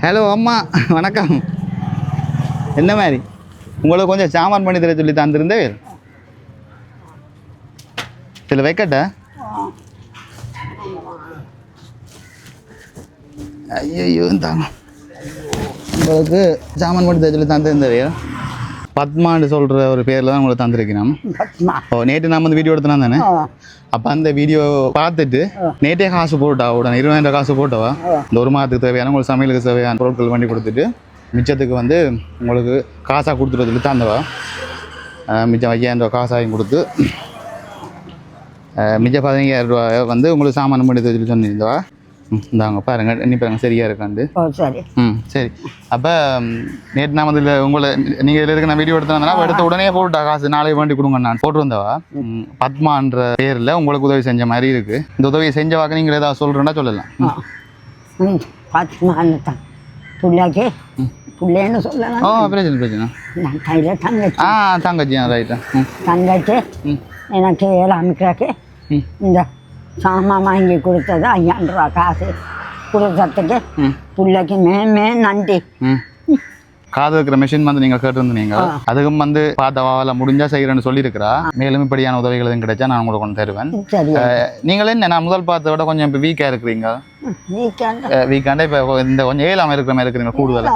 Hello அம்மா வணக்கம். என்ன மாதிரி உங்களுக்கு கொஞ்சம் சாமான் பண்ணி தர சொல்லி தந்திருந்தேன். இதில் வைக்கட்ட ஐயோ தாங்க உங்களுக்கு சாமான் பண்ணி தர சொல்லி தந்திருந்தேன். பத்மான்னு சொல்கிற ஒரு பேரில் தான் உங்களுக்கு தந்திருக்கணும். ஓ நேற்று நான் வந்து வீடியோ எடுத்துனா தானே, அப்போ அந்த வீடியோ பார்த்துட்டு நேற்றே காசு போட்டா உடனே 20,000 காசு போட்டவா இந்த ஒரு மாதத்துக்கு தேவையான உங்களுக்கு சமையலுக்கு தேவையான பொருட்கள் பண்ணி கொடுத்துட்டு மிச்சத்துக்கு வந்து உங்களுக்கு காசாக கொடுத்துட்டு தந்தவா. மிச்சம் 5,000 ரூபா காசாயும் கொடுத்து மிச்சம் 15,000 ரூபாய் வந்து உங்களுக்கு சாமான் பண்ணி சொல்லி சொன்னிருந்தவா. இந்தாங்க பாருங்க நீ பாருங்க சரியா இருக்காண்டு. சரி சரி. அப்போ நேற்று நான் வந்து உங்களை நீங்கள் இதில் இருக்க நான் வீடியோ எடுத்தேன்னா எடுத்த உடனே போட்டா காசு நாளைக்கு வேண்டி கொடுங்க நான் போட்டு வந்தவா. பத்மான்ற பேரில் உங்களுக்கு உதவி செஞ்ச மாதிரி இருக்கு. இந்த உதவியை செஞ்சவாக்க நீங்கள் ஏதாவது சொல்கிறேன்னா சொல்லலாம். பத்மான்னு தான் பிள்ளைக்கு பிள்ளைன்னு சொல்லலாம். பிரச்சனை பிரச்சனை தங்கச்சி ரைட்டா தங்கச்சி எனக்கு 7ஆம் கிழக்கு இந்த சாமான் வாங்கி கொடுத்தது 5,000 ரூபா காசு கொடுத்ததுக்கு பிள்ளைக்கு மே நன்றி. காது வைக்கிற மிஷின் வந்து நீங்கள் கேட்டுருந்தீங்க, அதுக்கும் வந்து பார்த்தவாவில் முடிஞ்சா செய்கிறேன்னு சொல்லியிருக்கிறா. மேலும் இப்படியான உதவிகள் எதுவும் கிடைச்சா நான் உங்களுக்கு கொண்டு தருவேன். நீங்களே என்ன நான் முதல் பார்த்தத விட கொஞ்சம் இப்போ வீக்காக இருக்கிறீங்க. வீக்காண்டா இப்போ இந்த கொஞ்சம் 7ஆம் இருக்கிற மாதிரி இருக்கிறீங்க கூடுதல்.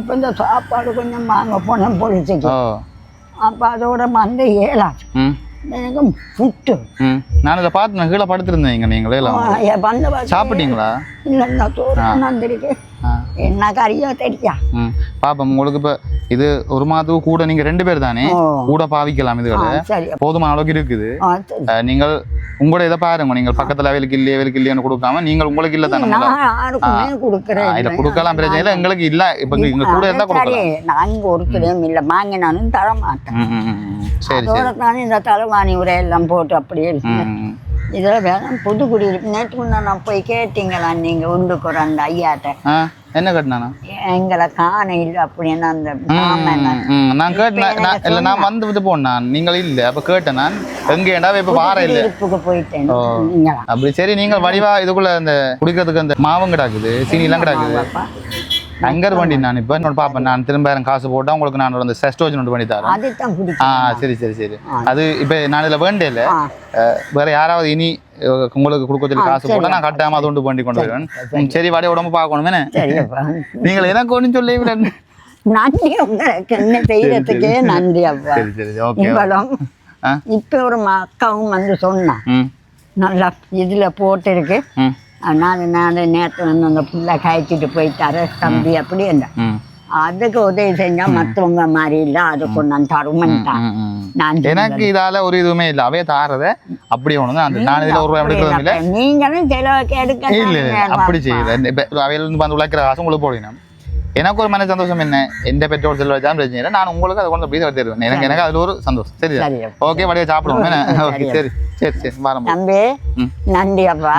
இப்போ இந்த சாப்பாடு கொஞ்சம் வாங்க போனேன் பொழிச்சுக்கு. அப்போ அதோட வந்து 7ஆம் எனக்கு புட்டு. நான் இதை பார்த்து கீழே படுத்துருந்தேன். நீங்களே சாப்பிட்டீங்களா? இல்லைன்னா தோறிருக்கு என்ன கறியோ தெரியா பாப்பா. உங்களுக்கு இப்போ இது ஒரு மாதத்துக்கு கூட நீங்கள் 2 பேர் தானே கூட பாவிக்கலாம். இதுகளை போதுமான அளவுக்கு இருக்குது. நீங்கள் உங்களோட இதை பாருங்க. நீங்கள் பக்கத்தில் வேலைக்கு இல்லைன்னு கொடுக்காம நீங்கள் உங்களுக்கு இல்லை தானே இதை கொடுக்கலாம். பிரச்சனை இல்லை. எங்களுக்கு இல்லை. இப்போ இங்கே கூட இருந்தால் கொடுக்கலாம். நாங்கள் ஒருத்தரையும் இல்லை வாங்கினாலும் தர மாட்டேன். சரி தானே இந்த தலைவாணி உரையெல்லாம் போட்டு அப்படியே இதில் வேணும் புது குடியிருப்பு. நேற்று முன்னா நான் போய் கேட்டீங்களா நீங்கள் உண்டுக்குற அந்த ஐயாட்ட என்ன கட்டினா எங்களை காண இல்லை அப்படின்னு அந்த நான் கேட்டேன். இல்லை நான் வந்து போனேன் நீங்கள் இல்லை. அப்போ கேட்டேன் நான் எங்கேடா இப்போ வார இல்லை போயிட்டேன். அப்படி சரி. நீங்கள் வடிவா இதுக்குள்ள அந்த குடிக்கிறதுக்கு அந்த மாவும் கிடாக்குது சீனிலாம் கிடாக்குது அங்கர் வண்டி. நான் இப்போ என்னோட பாப்பேன். நான் திரும்ப காசு போட்டா உங்களுக்கு நான் அந்த செஸ்டோஜன் ஒன்று பண்ணி தரேன். சரி சரி சரி. அது இப்போ நான் இதில் வேண்டே இல்லை. வேற யாராவது இனி உங்களுக்கு கொடுக்க சொல்லி காசு போட்டா நான் கட்டாம அது ஒன்று பண்ணி கொண்டு வருவேன். சரி வாடகை உடம்பு பார்க்கணும் தானே. நீங்கள் எனக்கு ஒன்றும் சொல்லி நன்றி உங்களுக்கு என்ன செய்யறதுக்கே நன்றி. அப்பா இவ்வளவு இப்போ ஒரு அக்காவும் வந்து சொன்னான் நல்லா இதில் போட்டிருக்கு. நான் நேற்று வந்து அந்த புள்ள காய்ச்சிட்டு போயிட்டாரு தம்பி அப்படி இல்லை. அதுக்கு உதவி செஞ்சா மற்றவங்க மாதிரி இல்லை. அதுக்கு நான் தருமன்ட்டான். நான் எனக்கு இதால ஒரு இதுவுமே இல்லை. அவைய தாரத அப்படி ஒண்ணு நான் இதுல ஒரு ரூபாய் எடுக்கிறதும் இல்லை. நீங்களும் செலவுக்கு எடுக்க இல்லை அப்படி செய்யல. அவையில இருந்து வந்து உழைக்கிற காசு உங்களுக்கு போடணும். எனக்கு ஒரு மன சந்தோஷம் என்ன எந்த பெட்ரோல் செலவு வச்சாலும் பிரச்சனை இல்லை. நான் உங்களுக்கு அதை கொண்டு போய் தருவேன். எனக்கு அதுல ஒரு சந்தோஷம். சரி ஓகே வடிவா சாப்பிடுவோம். சரி சரி சரி. தம்பி நன்றி அப்பா.